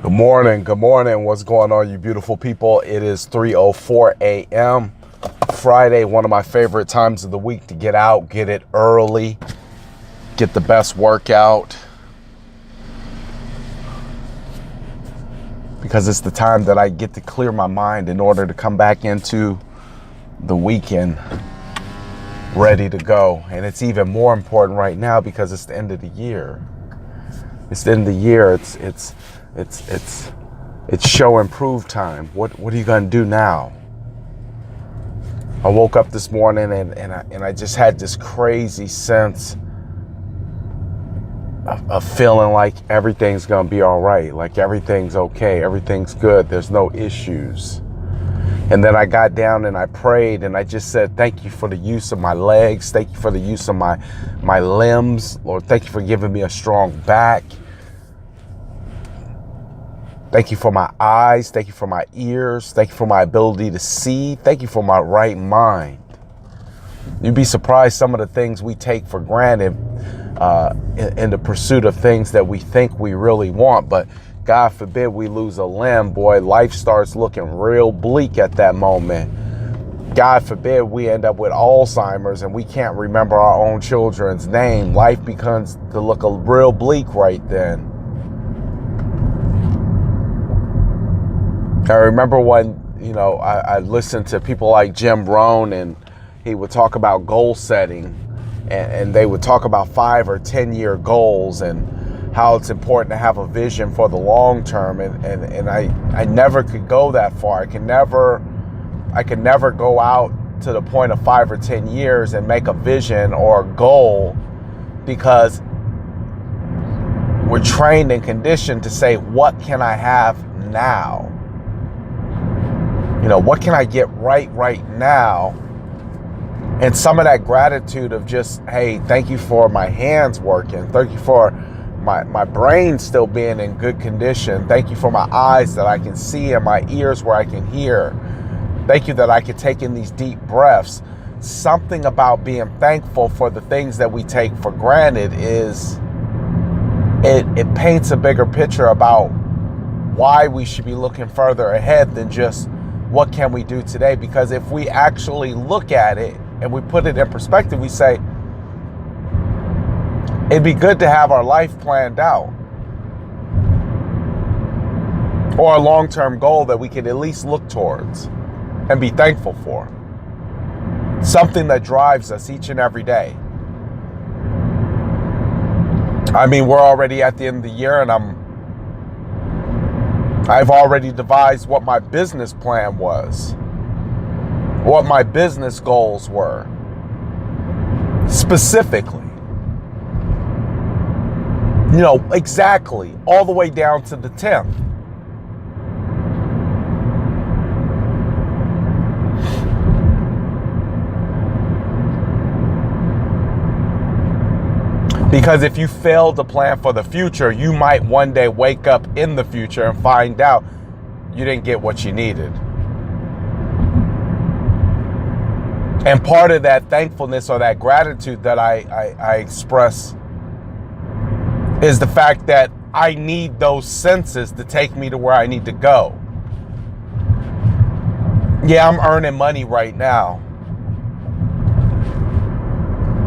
Good morning. Good morning. What's going on, you beautiful people? It is 3:04 a.m. Friday, one of my favorite times of the week to get out, get it early, get the best workout. Because it's the time that I get to clear my mind in order to come back into the weekend ready to go. And it's even more important right now because it's the end of the year. It's the end of the year. It's show and prove time. What are you gonna do now? I woke up this morning and I just had this crazy sense of feeling like everything's gonna be all right, like everything's okay, everything's good, there's no issues. And then I got down and I prayed and I just said, thank you for the use of my legs, thank you for the use of my limbs, Lord, thank you for giving me a strong back. Thank you for my eyes. Thank you for my ears. Thank you for my ability to see. Thank you for my right mind. You'd be surprised some of the things we take for granted in the pursuit of things that we think we really want. But God forbid we lose a limb, boy, life starts looking real bleak at that moment. God forbid we end up with Alzheimer's and we can't remember our own children's name. Life becomes to look a real bleak right then. I remember when, I listened to people like Jim Rohn and he would talk about goal setting and they would talk about 5 or 10 year goals and how it's important to have a vision for the long term. And I never could go that far. I could never go out to the point of 5 or 10 years and make a vision or a goal because we're trained and conditioned to say, what can I have now? What can I get right now? And some of that gratitude of just, hey, thank you for my hands working. Thank you for my brain still being in good condition. Thank you for my eyes that I can see and my ears where I can hear. Thank you that I can take in these deep breaths. Something about being thankful for the things that we take for granted is it paints a bigger picture about why we should be looking further ahead than just what can we do today? Because if we actually look at it and we put it in perspective, we say, it'd be good to have our life planned out. Or a long-term goal that we could at least look towards and be thankful for. Something that drives us each and every day. I mean, we're already at the end of the year and I've already devised what my business plan was, what my business goals were, specifically. Exactly, all the way down to the 10th. Because if you fail to plan for the future, you might one day wake up in the future and find out you didn't get what you needed. And part of that thankfulness or that gratitude that I express is the fact that I need those senses to take me to where I need to go. Yeah, I'm earning money right now.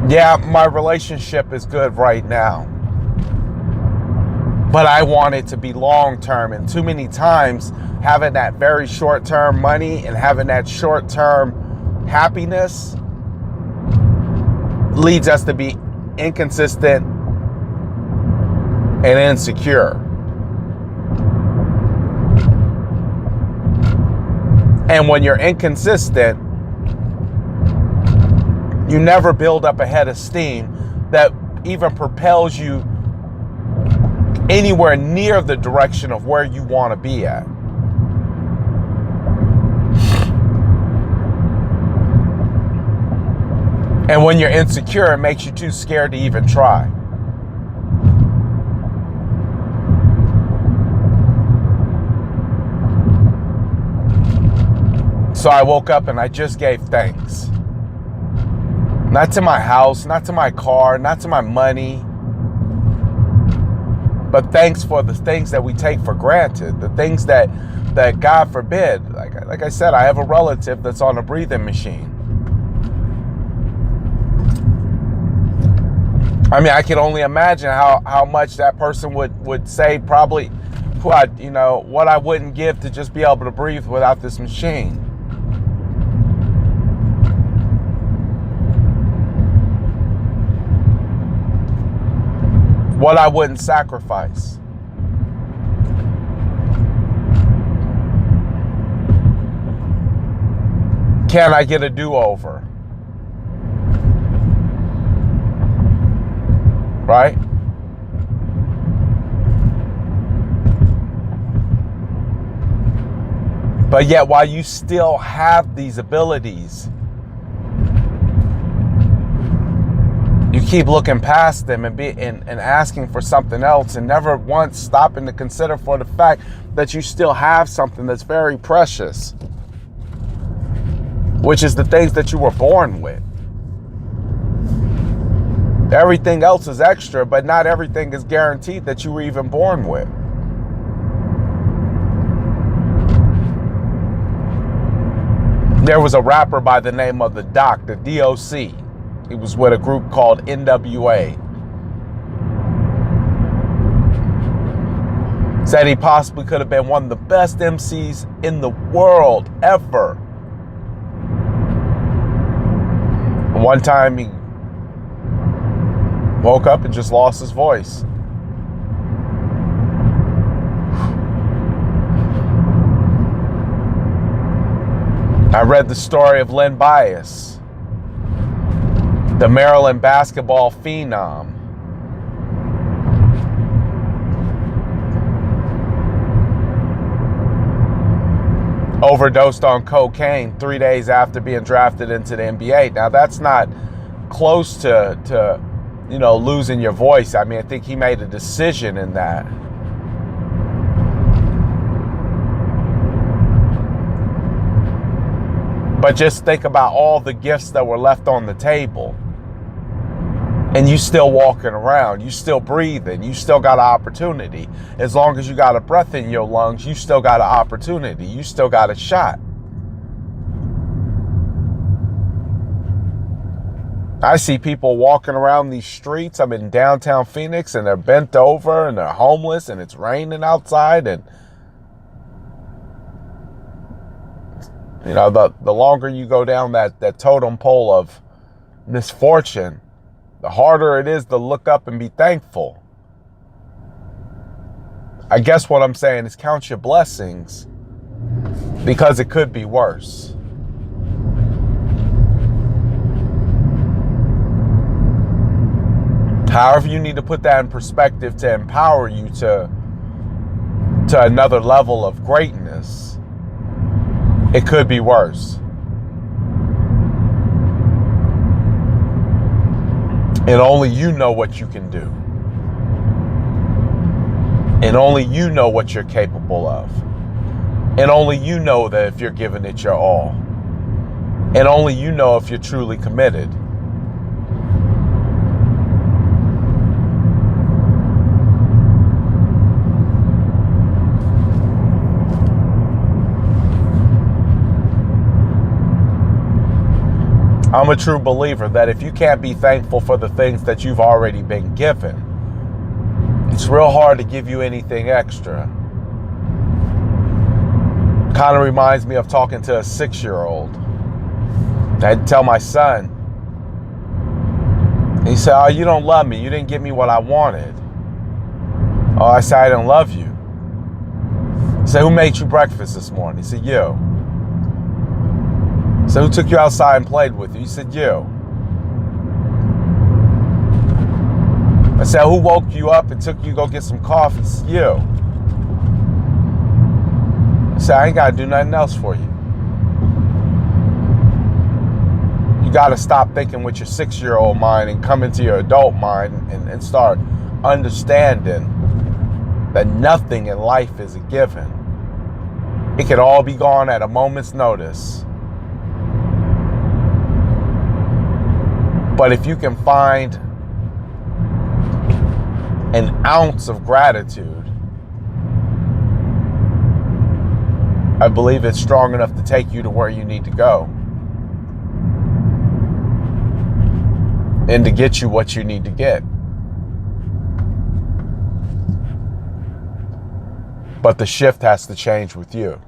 Yeah, my relationship is good right now. But I want it to be long-term. And too many times, having that very short-term money and having that short-term happiness leads us to be inconsistent and insecure. And when you're inconsistent, you never build up a head of steam that even propels you anywhere near the direction of where you want to be at. And when you're insecure, it makes you too scared to even try. So I woke up and I just gave thanks. Not to my house, not to my car, not to my money, But thanks for the things that we take for granted, the things that God forbid, like I said, I have a relative that's on a breathing machine. I mean, I can only imagine how much that person would say, probably what I wouldn't give to just be able to breathe without this machine. What I wouldn't sacrifice. Can I get a do-over? Right? But yet, while you still have these abilities, you keep looking past them and asking for something else, and never once stopping to consider for the fact that you still have something that's very precious, which is the things that you were born with. Everything else is extra, but not everything is guaranteed that you were even born with. There was a rapper by the name of the DOC. He was with a group called NWA. Said he possibly could have been one of the best MCs in the world ever. One time he woke up and just lost his voice. I read the story of Len Bias, the Maryland basketball phenom. Overdosed on cocaine 3 days after being drafted into the NBA. Now that's not close to losing your voice. I mean, I think he made a decision in that. But just think about all the gifts that were left on the table. And you still walking around, you still breathing, you still got an opportunity. As long as you got a breath in your lungs, you still got an opportunity. You still got a shot. I see people walking around these streets. I'm in downtown Phoenix and they're bent over and they're homeless and it's raining outside. And, the longer you go down that totem pole of misfortune, the harder it is to look up and be thankful. I guess what I'm saying is count your blessings, because it could be worse. However you need to put that in perspective to empower you to another level of greatness, it could be worse. And only you know what you can do. And only you know what you're capable of. And only you know that if you're giving it your all. And only you know if you're truly committed. I'm a true believer that if you can't be thankful for the things that you've already been given, it's real hard to give you anything extra. Kind of reminds me of talking to a 6-year-old. I'd tell my son. He said, "Oh, you don't love me. You didn't give me what I wanted." Oh, I said, "I didn't love you." He said, "Who made you breakfast this morning?" He said, "You." So who took you outside and played with you? He said, "You." I said, "Who woke you up and took you to go get some coffee?" He said, "You." I said, "I ain't got to do nothing else for you." You got to stop thinking with your 6-year-old mind and come into your adult mind and start understanding that nothing in life is a given. It can all be gone at a moment's notice. But if you can find an ounce of gratitude, I believe it's strong enough to take you to where you need to go and to get you what you need to get. But the shift has to change with you.